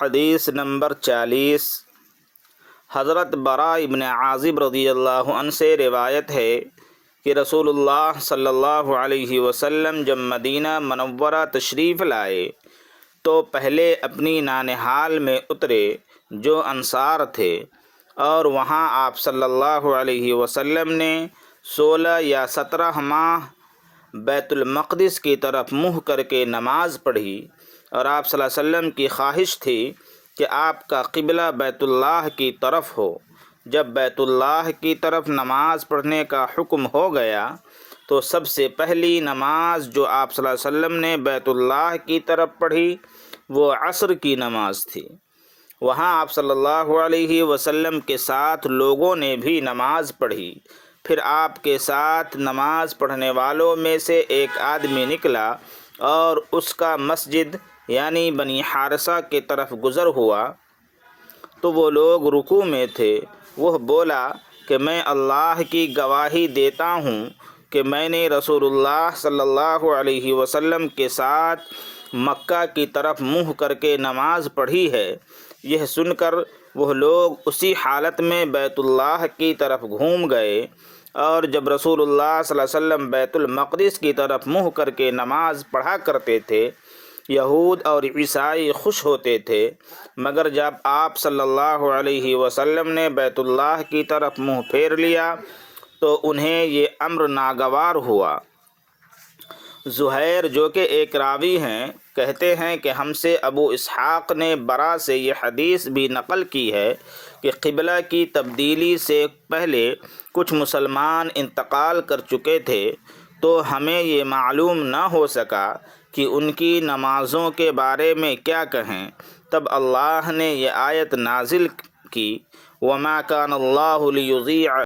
حدیث نمبر 40 حضرت براء ابن عازب رضی اللہ عنہ سے روایت ہے کہ رسول اللہ صلی اللہ علیہ وسلم جب مدینہ منورہ تشریف لائے تو پہلے اپنی نانہال میں اترے جو انصار تھے، اور وہاں آپ صلی اللہ علیہ وسلم نے 16 یا 17 ماہ بیت المقدس کی طرف منہ کر کے نماز پڑھی، اور آپ صلی اللہ علیہ وسلم کی خواہش تھی کہ آپ کا قبلہ بیت اللہ کی طرف ہو۔ جب بیت اللہ کی طرف نماز پڑھنے کا حکم ہو گیا تو سب سے پہلی نماز جو آپ صلی اللہ علیہ وسلم نے بیت اللہ کی طرف پڑھی وہ عصر کی نماز تھی۔ وہاں آپ صلی اللہ علیہ وسلم کے ساتھ لوگوں نے بھی نماز پڑھی۔ پھر آپ کے ساتھ نماز پڑھنے والوں میں سے ایک آدمی نکلا اور اس کا مسجد یعنی بنی حارثہ کی طرف گزر ہوا تو وہ لوگ رکوع میں تھے۔ وہ بولا کہ میں اللہ کی گواہی دیتا ہوں کہ میں نے رسول اللہ صلی اللہ علیہ وسلم کے ساتھ مکہ کی طرف منہ کر کے نماز پڑھی ہے۔ یہ سن کر وہ لوگ اسی حالت میں بیت اللہ کی طرف گھوم گئے، اور جب رسول اللہ صلی اللہ علیہ وسلم بیت المقدس کی طرف منہ کر کے نماز پڑھا کرتے تھے، یہود اور عیسائی خوش ہوتے تھے، مگر جب آپ صلی اللہ علیہ وسلم نے بیت اللہ کی طرف منہ پھیر لیا تو انہیں یہ امر ناگوار ہوا۔ زہیر جو کہ ایک راوی ہیں کہتے ہیں کہ ہم سے ابو اسحاق نے برا سے یہ حدیث بھی نقل کی ہے کہ قبلہ کی تبدیلی سے پہلے کچھ مسلمان انتقال کر چکے تھے، تو ہمیں یہ معلوم نہ ہو سکا کہ ان کی نمازوں کے بارے میں کیا کہیں۔ تب اللہ نے یہ آیت نازل کی، وَمَا كَانَ اللَّهُ لِيُضِيعَ